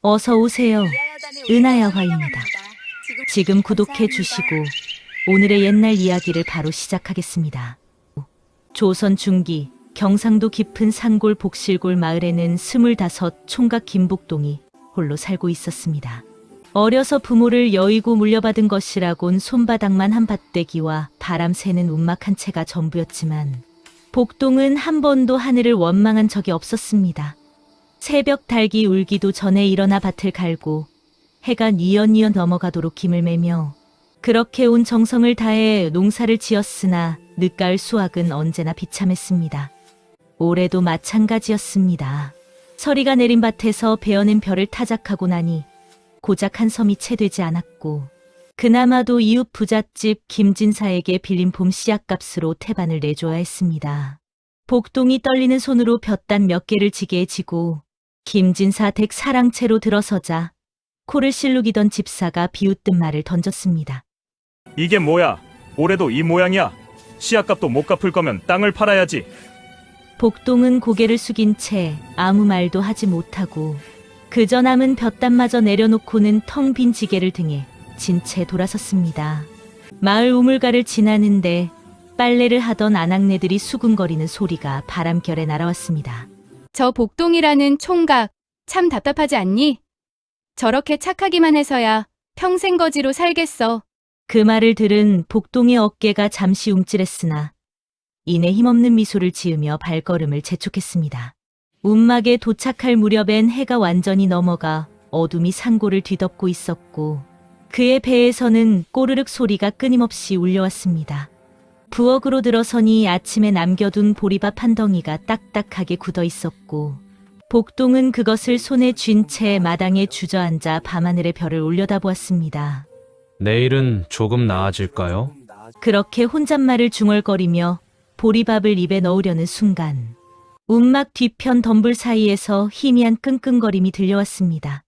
어서 오세요. 은하야화입니다. 지금 구독해 주시고 오늘의 옛날 이야기를 바로 시작하겠습니다. 조선 중기 경상도 깊은 산골 복실골 마을에는 25 총각 김복동이 홀로 살고 있었습니다. 어려서 부모를 여의고 물려받은 것이라곤 손바닥만 한 밭대기와 바람 새는 움막 한 채가 전부였지만 복동은 한 번도 하늘을 원망한 적이 없었습니다. 새벽 닭이 울기도 전에 일어나 밭을 갈고 해가 뉘엿뉘엿 넘어가도록 김을 매며 그렇게 온 정성을 다해 농사를 지었으나 늦가을 수확은 언제나 비참했습니다. 올해도 마찬가지였습니다. 서리가 내린 밭에서 베어낸 벼를 타작하고 나니 고작 한 섬이 채 되지 않았고 그나마도 이웃 부잣집 김진사에게 빌린 봄 씨앗값으로 태반을 내줘야 했습니다. 복동이 떨리는 손으로 볕단 몇 개를 지게에 지고 김진사 댁 사랑채로 들어서자 코를 실룩이던 집사가 비웃든 말을 던졌습니다. 이게 뭐야? 올해도 이 모양이야. 씨앗값도 못 갚을 거면 땅을 팔아야지. 복동은 고개를 숙인 채 아무 말도 하지 못하고 그저 남은 볕단마저 내려놓고는 텅 빈 지게를 등에 진 채 돌아섰습니다. 마을 우물가를 지나는데 빨래를 하던 아낙네들이 수군거리는 소리가 바람결에 날아왔습니다. 저 복동이라는 총각 참 답답하지 않니? 저렇게 착하기만 해서야 평생 거지로 살겠어. 그 말을 들은 복동의 어깨가 잠시 움찔했으나 이내 힘없는 미소를 지으며 발걸음을 재촉했습니다. 움막에 도착할 무렵엔 해가 완전히 넘어가 어둠이 산골을 뒤덮고 있었고 그의 배에서는 꼬르륵 소리가 끊임없이 울려왔습니다. 부엌으로 들어서니 아침에 남겨둔 보리밥 한 덩이가 딱딱하게 굳어 있었고 복동은 그것을 손에 쥔 채 마당에 주저앉아 밤하늘의 별을 올려다보았습니다. 내일은 조금 나아질까요? 그렇게 혼잣말을 중얼거리며 보리밥을 입에 넣으려는 순간 움막 뒤편 덤불 사이에서 희미한 끙끙거림이 들려왔습니다.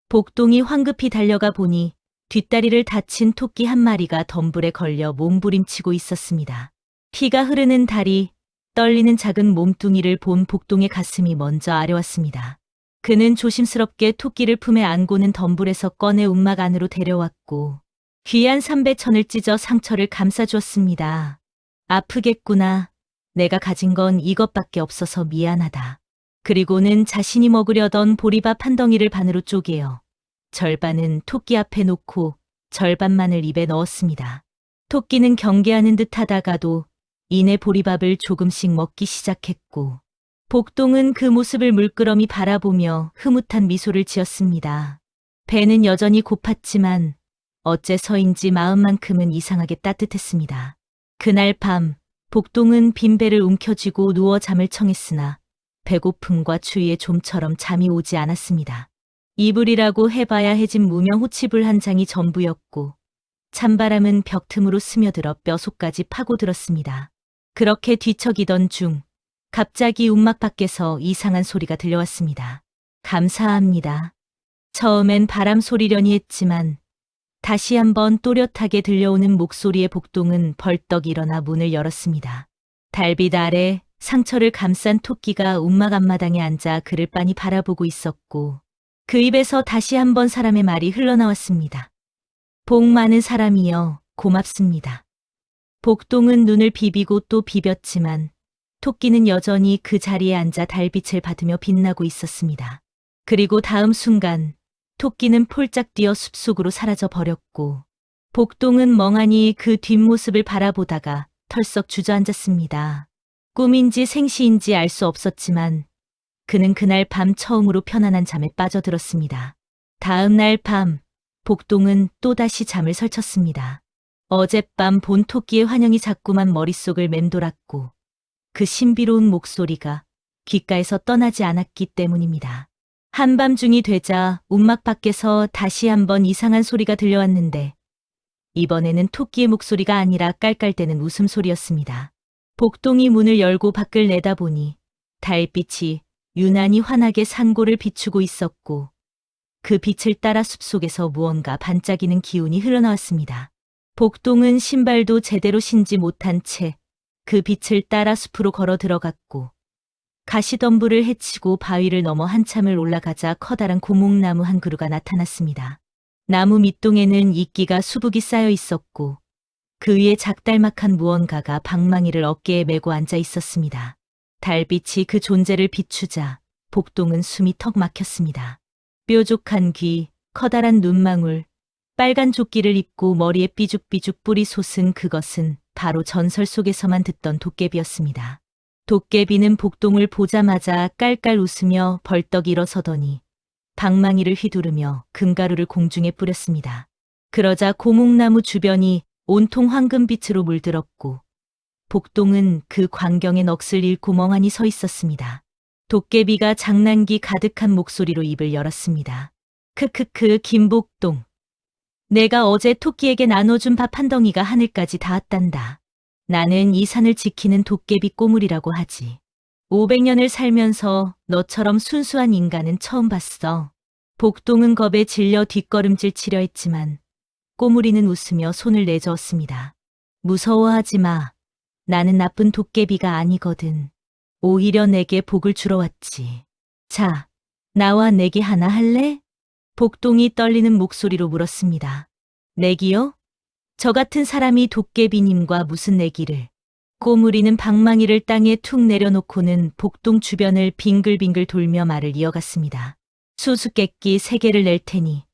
복동이 황급히 달려가 보니 뒷다리를 다친 토끼 한 마리가 덤불에 걸려 몸부림치고 있었습니다. 피가 흐르는 다리, 떨리는 작은 몸뚱이를 본 복동의 가슴이 먼저 아려왔습니다. 그는 조심스럽게 토끼를 품에 안고는 덤불에서 꺼내 움막 안으로 데려왔고 귀한 삼배천을 찢어 상처를 감싸주었습니다. 아프겠구나. 내가 가진 건 이것밖에 없어서 미안하다. 그리고는 자신이 먹으려던 보리밥 한 덩이를 반으로 쪼개어 절반은 토끼 앞에 놓고 절반만을 입에 넣었습니다. 토끼는 경계하는 듯 하다가도 이내 보리밥을 조금씩 먹기 시작했고 복동은 그 모습을 물끄러미 바라보며 흐뭇한 미소를 지었습니다. 배는 여전히 고팠지만 어째서인지 마음만큼은 이상하게 따뜻했습니다. 그날 밤 복동은 빈배를 움켜쥐고 누워 잠을 청했으나 배고픔과 추위에 좀처럼 잠이 오지 않았습니다. 이불이라고 해봐야 해진 무명 호치불 한 장이 전부였고 찬바람은 벽 틈으로 스며들어 뼈속까지 파고들었습니다. 그렇게 뒤척이던 중 갑자기 움막 밖에서 이상한 소리가 들려왔습니다. 감사합니다. 처음엔 바람 소리려니 했지만 다시 한번 또렷하게 들려오는 목소리의 복동은 벌떡 일어나 문을 열었습니다. 달빛 아래 상처를 감싼 토끼가 움막 앞마당에 앉아 그를 빤히 바라보고 있었고 그 입에서 다시 한번 사람의 말이 흘러나왔습니다. 복 많은 사람이여 고맙습니다. 복동은 눈을 비비고 또 비볐지만 토끼는 여전히 그 자리에 앉아 달빛을 받으며 빛나고 있었습니다. 그리고 다음 순간 토끼는 폴짝 뛰어 숲속으로 사라져 버렸고 복동은 멍하니 그 뒷모습을 바라보다가 털썩 주저앉았습니다. 꿈인지 생시인지 알 수 없었지만 그는 그날 밤 처음으로 편안한 잠에 빠져들었습니다. 다음 날 밤 복동은 또다시 잠을 설쳤습니다. 어젯밤 본 토끼의 환영이 자꾸만 머릿속을 맴돌았고 그 신비로운 목소리가 귓가에서 떠나지 않았기 때문입니다. 한밤중이 되자 움막 밖에서 다시 한번 이상한 소리가 들려왔는데 이번에는 토끼의 목소리가 아니라 깔깔대는 웃음소리였습니다. 복동이 문을 열고 밖을 내다보니 달빛이 유난히 환하게 산골을 비추고 있었고 그 빛을 따라 숲속에서 무언가 반짝이는 기운이 흘러나왔습니다. 복동은 신발도 제대로 신지 못한 채 그 빛을 따라 숲으로 걸어 들어갔고 가시덤불을 헤치고 바위를 넘어 한참을 올라가자 커다란 고목나무 한 그루가 나타났습니다. 나무 밑동에는 이끼가 수북이 쌓여 있었고 그 위에 작달막한 무언가가 방망이를 어깨에 메고 앉아 있었습니다. 달빛이 그 존재를 비추자 복동은 숨이 턱 막혔습니다. 뾰족한 귀, 커다란 눈망울, 빨간 조끼를 입고 머리에 삐죽삐죽 뿔이 솟은 그것은 바로 전설 속에서만 듣던 도깨비였습니다. 도깨비는 복동을 보자마자 깔깔 웃으며 벌떡 일어서더니 방망이를 휘두르며 금가루를 공중에 뿌렸습니다. 그러자 고목나무 주변이 온통 황금빛으로 물들었고 복동은 그 광경에 넋을 잃고 멍하니 서 있었습니다. 도깨비가 장난기 가득한 목소리로 입을 열었습니다. 크크크 김복동. 내가 어제 토끼에게 나눠준 밥 한 덩이가 하늘까지 닿았단다. 나는 이 산을 지키는 도깨비 꼬물이라고 하지. 500년을 살면서 너처럼 순수한 인간은 처음 봤어. 복동은 겁에 질려 뒷걸음질 치려 했지만 꼬물이는 웃으며 손을 내저었습니다. 무서워하지 마. 나는 나쁜 도깨비가 아니거든. 오히려 내게 복을 주러 왔지. 자, 나와 내기 하나 할래? 복동이 떨리는 목소리로 물었습니다. 내기요? 저 같은 사람이 도깨비님과 무슨 내기를. 꼬물이는 방망이를 땅에 툭 내려놓고는 복동 주변을 빙글빙글 돌며 말을 이어갔습니다. 수수께끼 3개를 낼 테니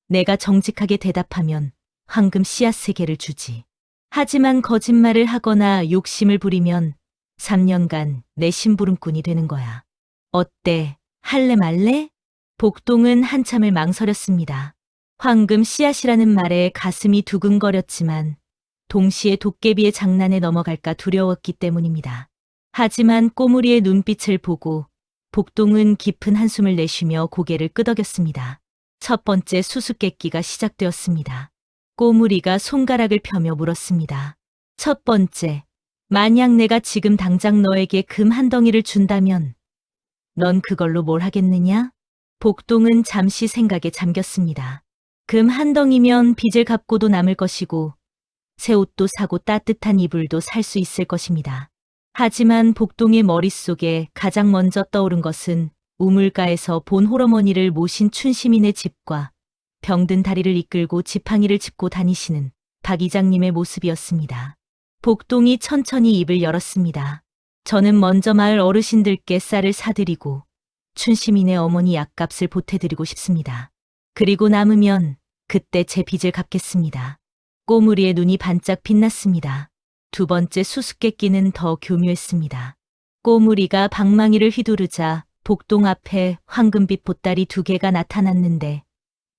내가 정직하게 대답하면 황금 씨앗 3개를 주지. 하지만 거짓말을 하거나 욕심을 부리면 3년간 내 심부름꾼이 되는 거야. 어때? 할래 말래? 복동은 한참을 망설였습니다. 황금 씨앗이라는 말에 가슴이 두근거렸지만 동시에 도깨비의 장난에 넘어갈까 두려웠기 때문입니다. 하지만 꼬물이의 눈빛을 보고 복동은 깊은 한숨을 내쉬며 고개를 끄덕였습니다. 첫 번째 수수께끼가 시작되었습니다. 꼬물이가 손가락을 펴며 물었습니다. 첫 번째, 만약 내가 지금 당장 너에게 금 한 덩이를 준다면 넌 그걸로 뭘 하겠느냐? 복동은 잠시 생각에 잠겼습니다. 금 한 덩이면 빚을 갚고도 남을 것이고 새 옷도 사고 따뜻한 이불도 살 수 있을 것입니다. 하지만 복동의 머릿속에 가장 먼저 떠오른 것은 우물가에서 본 홀어머니를 모신 춘시민의 집과 병든 다리를 이끌고 지팡이를 짚고 다니시는 박 이장님의 모습이었습니다. 복동이 천천히 입을 열었습니다. 저는 먼저 마을 어르신들께 쌀을 사드리고 춘시민의 어머니 약값을 보태드리고 싶습니다. 그리고 남으면 그때 제 빚을 갚겠습니다. 꼬물이의 눈이 반짝 빛났습니다. 두 번째 수수께끼는 더 교묘했습니다. 꼬물이가 방망이를 휘두르자 복동 앞에 황금빛 보따리 2개가 나타났는데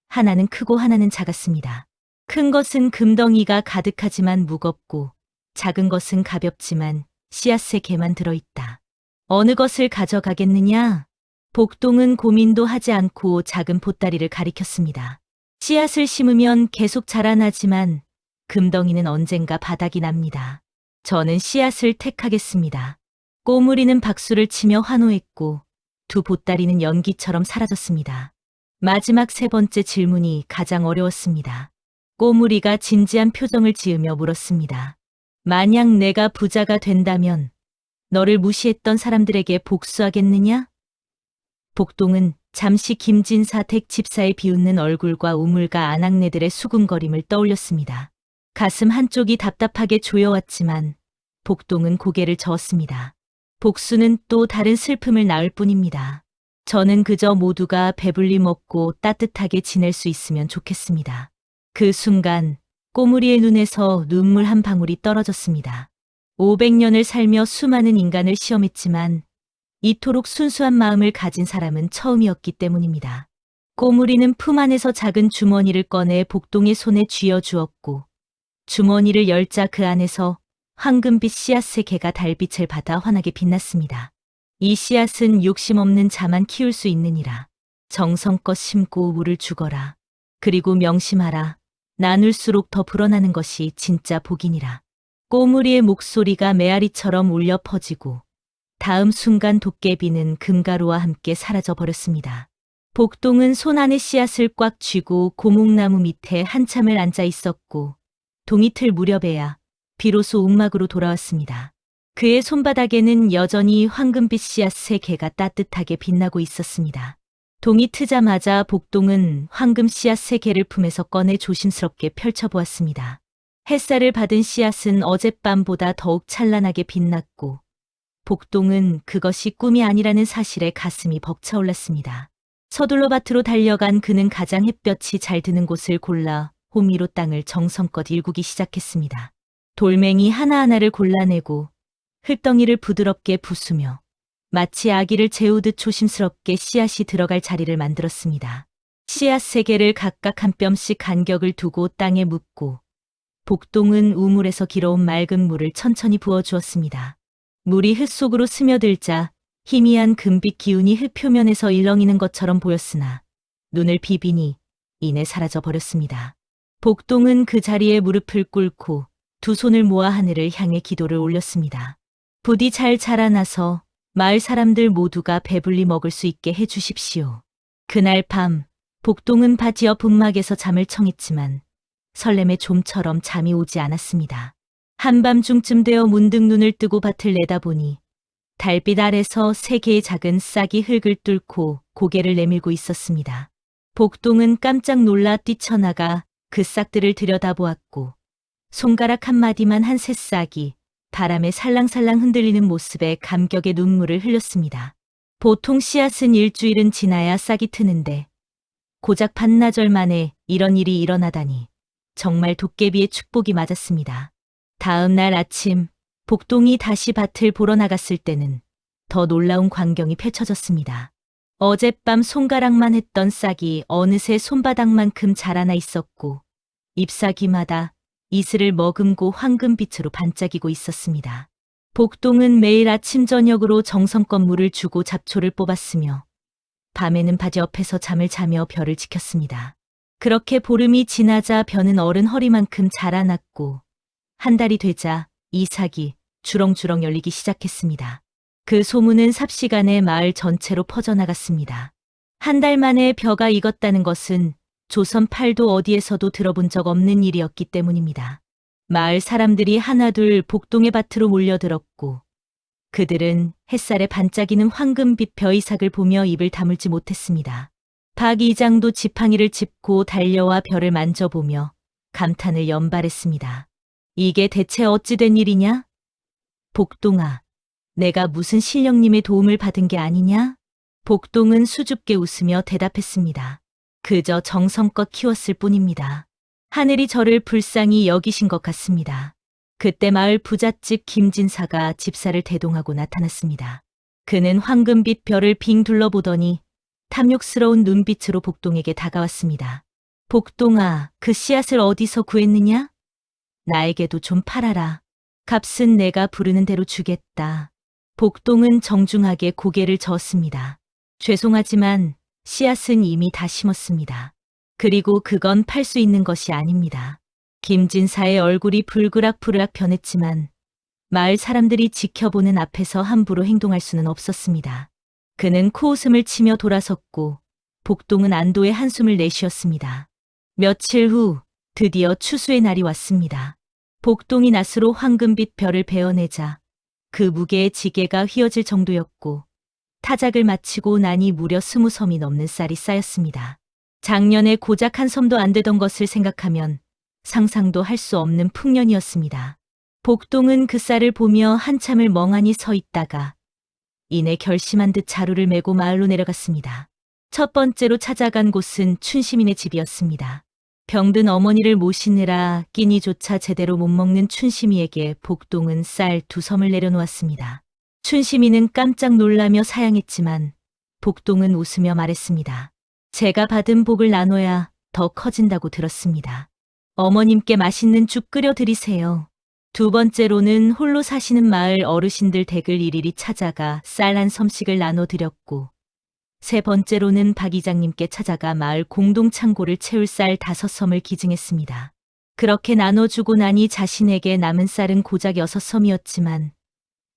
하나는 크고 하나는 작았습니다. 큰 것은 금덩이가 가득하지만 무겁고 작은 것은 가볍지만 씨앗 3개만 들어있다. 어느 것을 가져가겠느냐? 복동은 고민도 하지 않고 작은 보따리를 가리켰습니다. 씨앗을 심으면 계속 자라나지만 금덩이는 언젠가 바닥이 납니다. 저는 씨앗을 택하겠습니다. 꼬물이는 박수를 치며 환호했고 두 보따리는 연기처럼 사라졌습니다. 마지막 3번째 질문이 가장 어려웠습니다. 꼬물이가 진지한 표정을 지으며 물었습니다. 만약 내가 부자가 된다면 너를 무시했던 사람들에게 복수하겠느냐? 복동은 잠시 김진사 댁 집사의 비웃는 얼굴과 우물가 아낙네들의 수군거림을 떠올렸습니다. 가슴 한쪽이 답답하게 조여왔지만 복동은 고개를 저었습니다. 복수는 또 다른 슬픔을 낳을 뿐입니다. 저는 그저 모두가 배불리 먹고 따뜻하게 지낼 수 있으면 좋겠습니다. 그 순간 꼬물이의 눈에서 눈물 한 방울이 떨어졌습니다. 500년을 살며 수많은 인간을 시험했지만 이토록 순수한 마음을 가진 사람은 처음이었기 때문입니다. 꼬물이는 품 안에서 작은 주머니를 꺼내 복동의 손에 쥐어주었고 주머니를 열자 그 안에서 황금빛 씨앗 3개가 달빛을 받아 환하게 빛났습니다. 이 씨앗은 욕심 없는 자만 키울 수 있느니라. 정성껏 심고 물을 주거라. 그리고 명심하라. 나눌수록 더 불어나는 것이 진짜 복이니라. 꼬물이의 목소리가 메아리처럼 울려 퍼지고 다음 순간 도깨비는 금가루와 함께 사라져 버렸습니다. 복동은 손 안에 씨앗을 꽉 쥐고 고목나무 밑에 한참을 앉아 있었고 동이틀 무렵에야 비로소 움막으로 돌아왔습니다. 그의 손바닥에는 여전히 황금빛 씨앗 3개가 따뜻하게 빛나고 있었습니다. 동이 트자마자 복동은 황금 씨앗 3개를 품에서 꺼내 조심스럽게 펼쳐보았습니다. 햇살을 받은 씨앗은 어젯밤보다 더욱 찬란하게 빛났고 복동은 그것이 꿈이 아니라는 사실에 가슴이 벅차올랐습니다. 서둘러 밭으로 달려간 그는 가장 햇볕이 잘 드는 곳을 골라 호미로 땅을 정성껏 일구기 시작했습니다. 돌멩이 하나하나를 골라내고 흙덩이를 부드럽게 부수며 마치 아기를 재우듯 조심스럽게 씨앗이 들어갈 자리를 만들었습니다. 씨앗 3개를 각각 한 뼘씩 간격을 두고 땅에 묻고 복동은 우물에서 길어온 맑은 물을 천천히 부어주었습니다. 물이 흙 속으로 스며들자 희미한 금빛 기운이 흙 표면에서 일렁이는 것처럼 보였으나 눈을 비비니 이내 사라져 버렸습니다. 복동은 그 자리에 무릎을 꿇고 두 손을 모아 하늘을 향해 기도를 올렸습니다. 부디 잘 자라나서 마을 사람들 모두가 배불리 먹을 수 있게 해주십시오. 그날 밤 복동은 밭 옆 움막에서 잠을 청했지만 설렘의 좀처럼 잠이 오지 않았습니다. 한밤중쯤 되어 문득 눈을 뜨고 밭을 내다보니 달빛 아래서 3개의 작은 싹이 흙을 뚫고 고개를 내밀고 있었습니다. 복동은 깜짝 놀라 뛰쳐나가 그 싹들을 들여다보았고 손가락 한마디만 한 새싹이 바람에 살랑살랑 흔들리는 모습에 감격의 눈물을 흘렸습니다. 보통 씨앗은 일주일은 지나야 싹이 트는데 고작 반나절 만에 이런 일이 일어나다니 정말 도깨비의 축복이 맞았습니다. 다음 날 아침 복동이 다시 밭을 보러 나갔을 때는 더 놀라운 광경이 펼쳐졌습니다. 어젯밤 손가락만 했던 싹이 어느새 손바닥만큼 자라나 있었고 잎사귀마다 이슬을 머금고 황금빛으로 반짝이고 있었습니다. 복동은 매일 아침 저녁으로 정성껏 물을 주고 잡초를 뽑았으며 밤에는 밭 옆에서 잠을 자며 벼를 지켰습니다. 그렇게 보름이 지나자 벼는 어른 허리만큼 자라났고 한 달이 되자 이삭이 주렁주렁 열리기 시작했습니다. 그 소문은 삽시간에 마을 전체로 퍼져나갔습니다. 한 달 만에 벼가 익었다는 것은 조선 팔도 어디에서도 들어본 적 없는 일이었기 때문입니다. 마을 사람들이 하나둘 복동의 밭으로 몰려들었고 그들은 햇살에 반짝이는 황금빛 벼이삭을 보며 입을 다물지 못했습니다. 박 이장도 지팡이를 짚고 달려와 벼를 만져보며 감탄을 연발했습니다. 이게 대체 어찌 된 일이냐? 복동아, 내가 무슨 신령님의 도움을 받은 게 아니냐? 복동은 수줍게 웃으며 대답했습니다. 그저 정성껏 키웠을 뿐입니다. 하늘이 저를 불쌍히 여기신 것 같습니다. 그때 마을 부잣집 김진사가 집사를 대동하고 나타났습니다. 그는 황금빛 벼를 빙 둘러보더니 탐욕스러운 눈빛으로 복동에게 다가왔습니다. 복동아, 그 씨앗을 어디서 구했느냐? 나에게도 좀 팔아라. 값은 내가 부르는 대로 주겠다. 복동은 정중하게 고개를 저었습니다. 죄송하지만 씨앗은 이미 다 심었습니다. 그리고 그건 팔 수 있는 것이 아닙니다. 김진사의 얼굴이 불그락불락 변했지만 마을 사람들이 지켜보는 앞에서 함부로 행동할 수는 없었습니다. 그는 코웃음을 치며 돌아섰고 복동은 안도의 한숨을 내쉬었습니다. 며칠 후 드디어 추수의 날이 왔습니다. 복동이 낫으로 황금빛 벼를 베어내자 그 무게의 지게가 휘어질 정도였고 타작을 마치고 나니 무려 20섬이 넘는 쌀이 쌓였습니다. 작년에 고작 한 섬도 안 되던 것을 생각하면 상상도 할 수 없는 풍년이었습니다. 복동은 그 쌀을 보며 한참을 멍하니 서 있다가 이내 결심한 듯 자루를 메고 마을로 내려갔습니다. 첫 번째로 찾아간 곳은 춘심이네 집이었습니다. 병든 어머니를 모시느라 끼니조차 제대로 못 먹는 춘심이에게 복동은 쌀 2섬을 내려놓았습니다. 춘심이는 깜짝 놀라며 사양했지만 복동은 웃으며 말했습니다. 제가 받은 복을 나눠야 더 커진다고 들었습니다. 어머님께 맛있는 죽 끓여 드리세요. 두 번째로는 홀로 사시는 마을 어르신들 댁을 일일이 찾아가 쌀 1섬씩을 나눠드렸고 세 번째로는 박 이장님께 찾아가 마을 공동창고를 채울 쌀 5섬을 기증했습니다. 그렇게 나눠주고 나니 자신에게 남은 쌀은 고작 6섬이었지만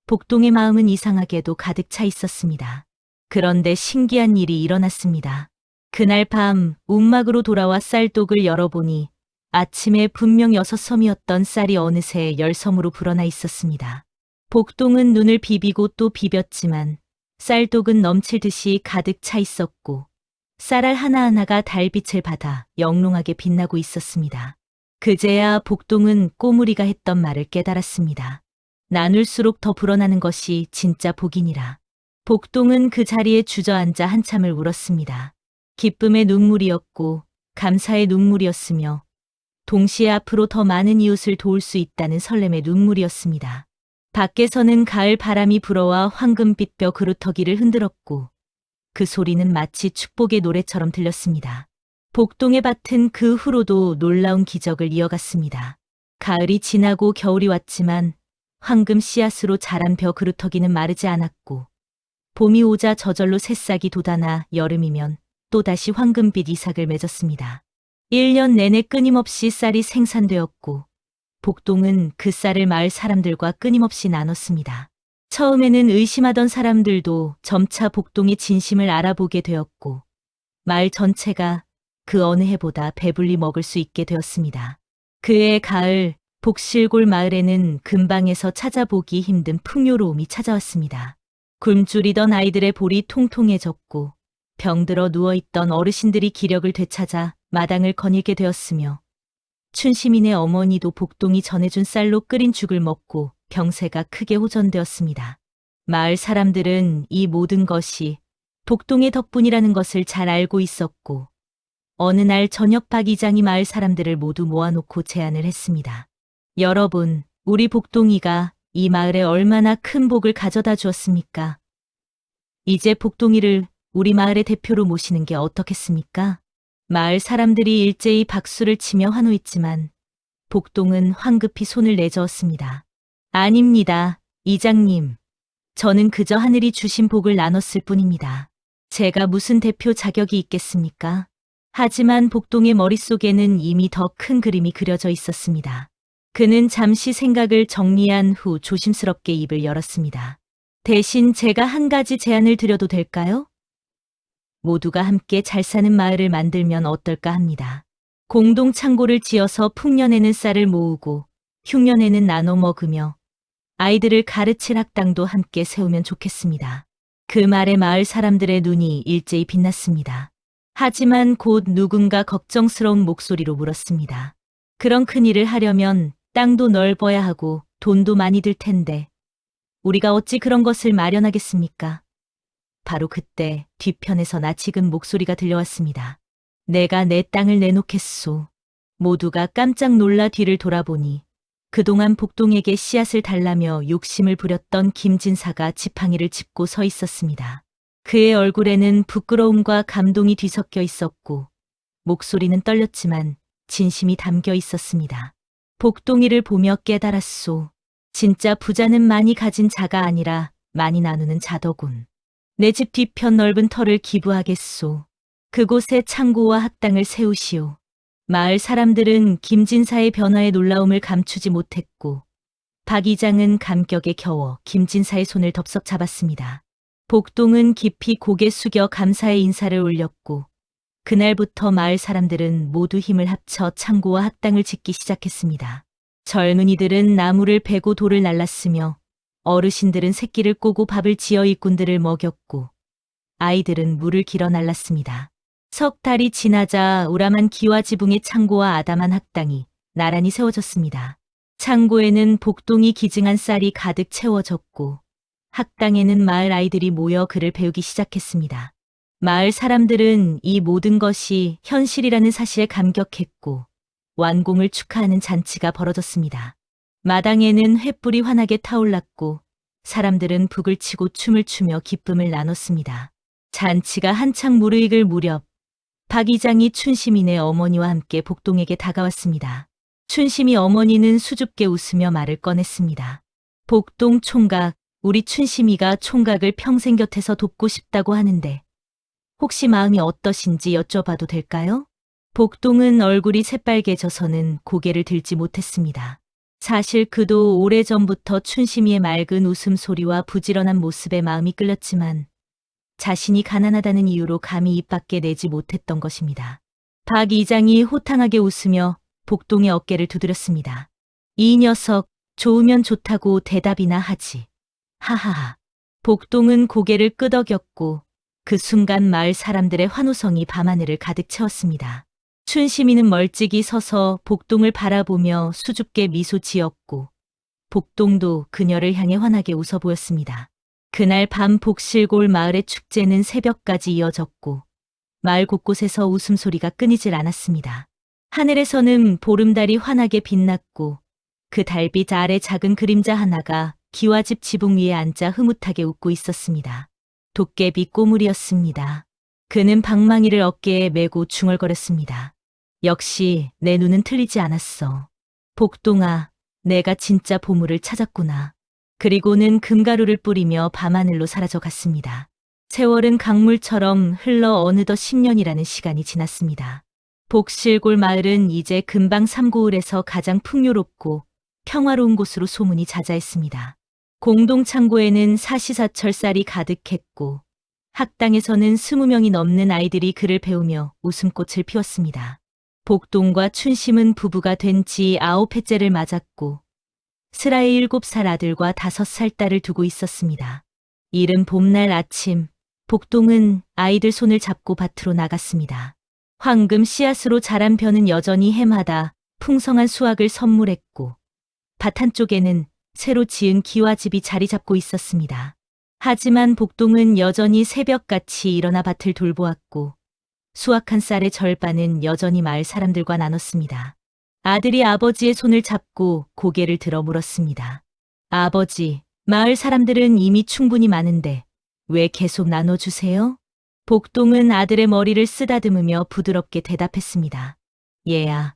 복동의 마음은 이상하게도 가득 차 있었습니다. 그런데 신기한 일이 일어났습니다. 그날 밤 움막으로 돌아와 쌀독을 열어보니 아침에 분명 6섬이었던 쌀이 어느새 10섬으로 불어나 있었습니다. 복동은 눈을 비비고 또 비볐지만 쌀독은 넘칠 듯이 가득 차 있었고 쌀알 하나하나가 달빛을 받아 영롱하게 빛나고 있었습니다. 그제야 복동은 꼬무리가 했던 말을 깨달았습니다. 나눌수록 더 불어나는 것이 진짜 복이니라. 복동은 그 자리에 주저앉아 한참을 울었습니다. 기쁨의 눈물이었고 감사의 눈물이었으며 동시에 앞으로 더 많은 이웃을 도울 수 있다는 설렘의 눈물이었습니다. 밖에서는 가을 바람이 불어와 황금빛 뼈 그루터기를 흔들었고 그 소리는 마치 축복의 노래처럼 들렸습니다. 복동의 밭은 그 후로도 놀라운 기적을 이어갔습니다. 가을이 지나고 겨울이 왔지만 황금 씨앗으로 자란 벼 그루터기는 마르지 않았고 봄이 오자 저절로 새싹이 돋아나 여름이면 또다시 황금빛 이삭을 맺었습니다. 1년 내내 끊임없이 쌀이 생산되었고 복동은 그 쌀을 마을 사람들과 끊임없이 나눴습니다. 처음에는 의심하던 사람들도 점차 복동의 진심을 알아보게 되었고 마을 전체가 그 어느 해보다 배불리 먹을 수 있게 되었습니다. 그해 가을 복실골 마을에는 근방에서 찾아보기 힘든 풍요로움이 찾아왔습니다. 굶주리던 아이들의 볼이 통통해졌고 병들어 누워있던 어르신들이 기력을 되찾아 마당을 거닐게 되었으며 춘시민의 어머니도 복동이 전해준 쌀로 끓인 죽을 먹고 병세가 크게 호전되었습니다. 마을 사람들은 이 모든 것이 복동의 덕분이라는 것을 잘 알고 있었고 어느 날 저녁 박 이장이 마을 사람들을 모두 모아놓고 제안을 했습니다. 여러분, 우리 복동이가 이 마을에 얼마나 큰 복을 가져다 주었습니까? 이제 복동이를 우리 마을의 대표로 모시는 게 어떻겠습니까? 마을 사람들이 일제히 박수를 치며 환호했지만 복동은 황급히 손을 내저었습니다. 아닙니다, 이장님. 저는 그저 하늘이 주신 복을 나눴을 뿐입니다. 제가 무슨 대표 자격이 있겠습니까? 하지만 복동의 머릿속에는 이미 더 큰 그림이 그려져 있었습니다. 그는 잠시 생각을 정리한 후 조심스럽게 입을 열었습니다. 대신 제가 한 가지 제안을 드려도 될까요? 모두가 함께 잘 사는 마을을 만들면 어떨까 합니다. 공동 창고를 지어서 풍년에는 쌀을 모으고 흉년에는 나눠 먹으며 아이들을 가르칠 학당도 함께 세우면 좋겠습니다. 그 말에 마을 사람들의 눈이 일제히 빛났습니다. 하지만 곧 누군가 걱정스러운 목소리로 물었습니다. 그런 큰일을 하려면 땅도 넓어야 하고 돈도 많이 들 텐데 우리가 어찌 그런 것을 마련하겠습니까? 바로 그때 뒤편에서 낯익은 목소리가 들려왔습니다. 내가 내 땅을 내놓겠소. 모두가 깜짝 놀라 뒤를 돌아보니 그동안 복동에게 씨앗을 달라며 욕심을 부렸던 김진사가 지팡이를 짚고 서 있었습니다. 그의 얼굴에는 부끄러움과 감동이 뒤섞여 있었고 목소리는 떨렸지만 진심이 담겨 있었습니다. 복동이를 보며 깨달았소. 진짜 부자는 많이 가진 자가 아니라 많이 나누는 자더군. 내 집 뒤편 넓은 터를 기부하겠소. 그곳에 창고와 학당을 세우시오. 마을 사람들은 김진사의 변화에 놀라움을 감추지 못했고 박 이장은 감격에 겨워 김진사의 손을 덥석 잡았습니다. 복동은 깊이 고개 숙여 감사의 인사를 올렸고 그날부터 마을 사람들은 모두 힘을 합쳐 창고와 학당을 짓기 시작했습니다. 젊은이들은 나무를 베고 돌을 날랐으며 어르신들은 새끼를 꼬고 밥을 지어 일꾼들을 먹였고 아이들은 물을 길어 날랐습니다. 석 달이 지나자 우람한 기와 지붕의 창고와 아담한 학당이 나란히 세워졌습니다. 창고에는 복동이 기증한 쌀이 가득 채워졌고 학당에는 마을 아이들이 모여 글을 배우기 시작했습니다. 마을 사람들은 이 모든 것이 현실이라는 사실에 감격했고 완공을 축하하는 잔치가 벌어졌습니다. 마당에는 횃불이 환하게 타올랐고 사람들은 북을 치고 춤을 추며 기쁨을 나눴습니다. 잔치가 한창 무르익을 무렵 박 이장이 춘시민의 어머니와 함께 복동에게 다가왔습니다. 춘심이 어머니는 수줍게 웃으며 말을 꺼냈습니다. 복동 총각, 우리 춘심이가 총각을 평생 곁에서 돕고 싶다고 하는데 혹시 마음이 어떠신지 여쭤봐도 될까요? 복동은 얼굴이 새빨개져서는 고개를 들지 못했습니다. 사실 그도 오래전부터 춘심이의 맑은 웃음소리와 부지런한 모습에 마음이 끌렸지만 자신이 가난하다는 이유로 감히 입 밖에 내지 못했던 것입니다. 박 이장이 호탕하게 웃으며 복동의 어깨를 두드렸습니다. 이 녀석, 좋으면 좋다고 대답이나 하지. 하하하. 복동은 고개를 끄덕였고 그 순간 마을 사람들의 환호성이 밤하늘을 가득 채웠습니다. 춘심이는 멀찍이 서서 복동을 바라보며 수줍게 미소 지었고 복동도 그녀를 향해 환하게 웃어 보였습니다. 그날 밤 복실골 마을의 축제는 새벽까지 이어졌고 마을 곳곳에서 웃음소리가 끊이질 않았습니다. 하늘에서는 보름달이 환하게 빛났고 그 달빛 아래 작은 그림자 하나가 기와집 지붕 위에 앉아 흐뭇하게 웃고 있었습니다. 도깨비 꼬물이었습니다. 그는 방망이를 어깨에 메고 중얼거렸습니다. 역시 내 눈은 틀리지 않았어. 복동아, 내가 진짜 보물을 찾았구나. 그리고는 금가루를 뿌리며 밤하늘로 사라져 갔습니다. 세월은 강물처럼 흘러 어느덧 10년이라는 시간이 지났습니다. 복실골 마을은 이제 근방 삼고을에서 가장 풍요롭고 평화로운 곳으로 소문이 자자했습니다. 공동창고에는 사시사철 쌀이 가득했고 학당에서는 20명이 넘는 아이들이 글을 배우며 웃음꽃을 피웠습니다. 복동과 춘심은 부부가 된 지 9회째를 맞았고 슬아의 7살 아들과 5살 딸을 두고 있었습니다. 이른 봄날 아침, 복동은 아이들 손을 잡고 밭으로 나갔습니다. 황금 씨앗으로 자란 벼는 여전히 해마다 풍성한 수확을 선물했고 밭 한쪽에는 새로 지은 기와집이 자리 잡고 있었습니다. 하지만 복동은 여전히 새벽같이 일어나 밭을 돌보았고 수확한 쌀의 절반은 여전히 마을 사람들과 나눴습니다. 아들이 아버지의 손을 잡고 고개를 들어 물었습니다. 아버지, 마을 사람들은 이미 충분히 많은데 왜 계속 나눠주세요? 복동은 아들의 머리를 쓰다듬으며 부드럽게 대답했습니다. 얘야,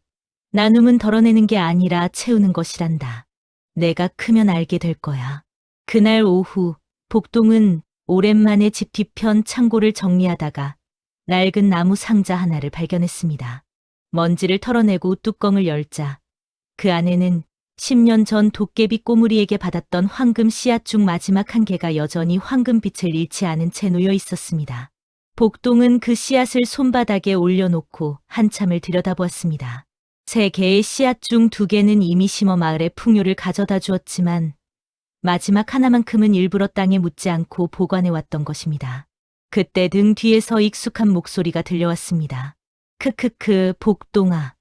나눔은 덜어내는 게 아니라 채우는 것이란다. 내가 크면 알게 될 거야. 그날 오후, 복동은 오랜만에 집 뒤편 창고를 정리하다가 낡은 나무 상자 하나를 발견했습니다. 먼지를 털어내고 뚜껑을 열자 그 안에는 10년 전 도깨비 꼬물이에게 받았던 황금 씨앗 중 마지막 한 개가 여전히 황금빛을 잃지 않은 채 놓여 있었습니다. 복동은 그 씨앗을 손바닥에 올려놓고 한참을 들여다보았습니다. 3개의 씨앗 중 2개는 이미 심어 마을에 풍요를 가져다 주었지만 마지막 하나만큼은 일부러 땅에 묻지 않고 보관해왔던 것입니다. 그때 등 뒤에서 익숙한 목소리가 들려왔습니다. 크크크, 복동아.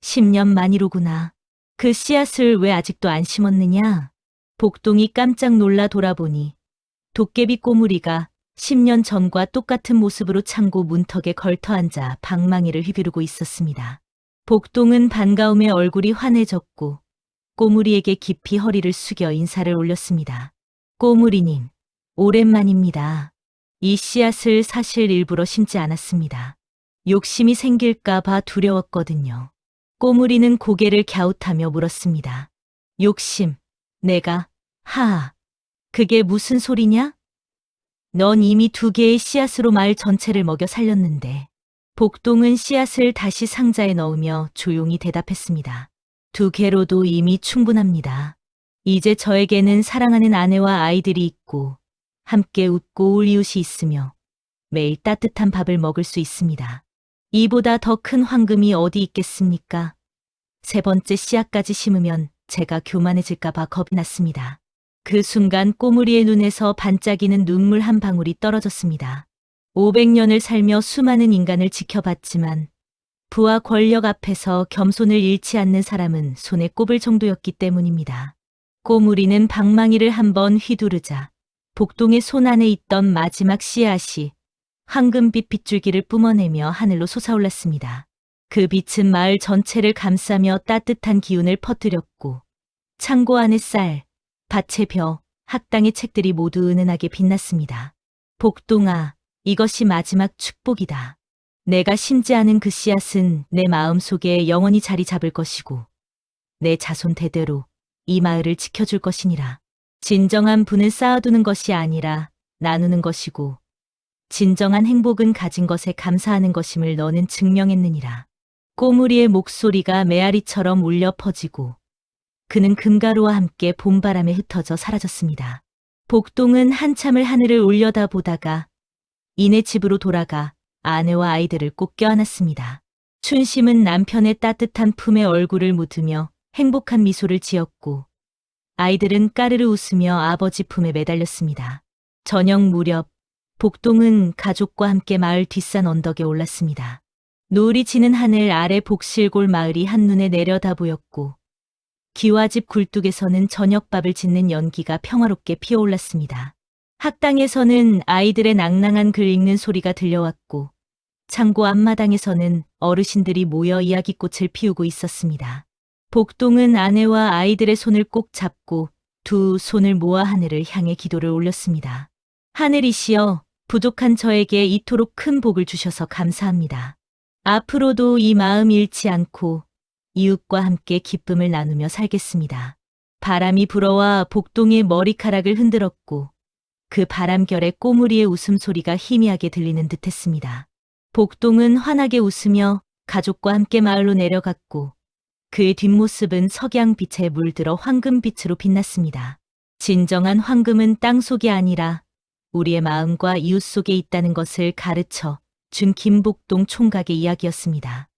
10년 만이로구나. 그 씨앗을 왜 아직도 안 심었느냐? 복동이 깜짝 놀라 돌아보니 도깨비 꼬물이가 10년 전과 똑같은 모습으로 창고 문턱에 걸터앉아 방망이를 휘두르고 있었습니다. 복동은 반가움에 얼굴이 환해졌고 꼬물이에게 깊이 허리를 숙여 인사를 올렸습니다. 꼬물이님, 오랜만입니다. 이 씨앗을 사실 일부러 심지 않았습니다. 욕심이 생길까 봐 두려웠거든요. 꼬물이는 고개를 갸웃하며 물었습니다. 욕심, 내가, 그게 무슨 소리냐? 넌 이미 2개의 씨앗으로 마을 전체를 먹여 살렸는데. 복동은 씨앗을 다시 상자에 넣으며 조용히 대답했습니다. 2개로도 이미 충분합니다. 이제 저에게는 사랑하는 아내와 아이들이 있고 함께 웃고 울 이웃이 있으며 매일 따뜻한 밥을 먹을 수 있습니다. 이보다 더 큰 황금이 어디 있겠습니까? 3번째 씨앗까지 심으면 제가 교만해질까 봐 겁이 났습니다. 그 순간 꼬물이의 눈에서 반짝이는 눈물 한 방울이 떨어졌습니다. 500년을 살며 수많은 인간을 지켜봤지만 부와 권력 앞에서 겸손을 잃지 않는 사람은 손에 꼽을 정도였기 때문입니다. 꼬물이는 방망이를 한번 휘두르자 복동의 손 안에 있던 마지막 씨앗이 황금빛 빗줄기를 뿜어내며 하늘로 솟아올랐습니다. 그 빛은 마을 전체를 감싸며 따뜻한 기운을 퍼뜨렸고 창고 안의 쌀, 밭의 벼, 학당의 책들이 모두 은은하게 빛났습니다. 복동아, 이것이 마지막 축복이다. 내가 심지 않은 그 씨앗은 내 마음속에 영원히 자리 잡을 것이고 내 자손 대대로 이 마을을 지켜줄 것이니라. 진정한 부는 쌓아두는 것이 아니라 나누는 것이고 진정한 행복은 가진 것에 감사하는 것임을 너는 증명했느니라. 꼬물이의 목소리가 메아리처럼 울려 퍼지고 그는 금가루와 함께 봄바람에 흩어져 사라졌습니다. 복동은 한참을 하늘을 올려다보다가 이내 집으로 돌아가 아내와 아이들을 꼭 껴안았습니다. 춘심은 남편의 따뜻한 품에 얼굴을 묻으며 행복한 미소를 지었고 아이들은 까르르 웃으며 아버지 품에 매달렸습니다. 저녁 무렵 복동은 가족과 함께 마을 뒷산 언덕에 올랐습니다. 노을이 지는 하늘 아래 복실골 마을이 한눈에 내려다 보였고 기와집 굴뚝에서는 저녁밥을 짓는 연기가 평화롭게 피어올랐습니다. 학당에서는 아이들의 낭낭한 글 읽는 소리가 들려왔고 창고 앞마당에서는 어르신들이 모여 이야기꽃을 피우고 있었습니다. 복동은 아내와 아이들의 손을 꼭 잡고 두 손을 모아 하늘을 향해 기도를 올렸습니다. 하늘이시여, 부족한 저에게 이토록 큰 복을 주셔서 감사합니다. 앞으로도 이 마음 잃지 않고 이웃과 함께 기쁨을 나누며 살겠습니다. 바람이 불어와 복동의 머리카락을 흔들었고 그 바람결에 꼬무리의 웃음소리가 희미하게 들리는 듯했습니다. 복동은 환하게 웃으며 가족과 함께 마을로 내려갔고 그의 뒷모습은 석양빛에 물들어 황금빛으로 빛났습니다. 진정한 황금은 땅 속이 아니라 우리의 마음과 이웃 속에 있다는 것을 가르쳐 준 김복동 총각의 이야기였습니다.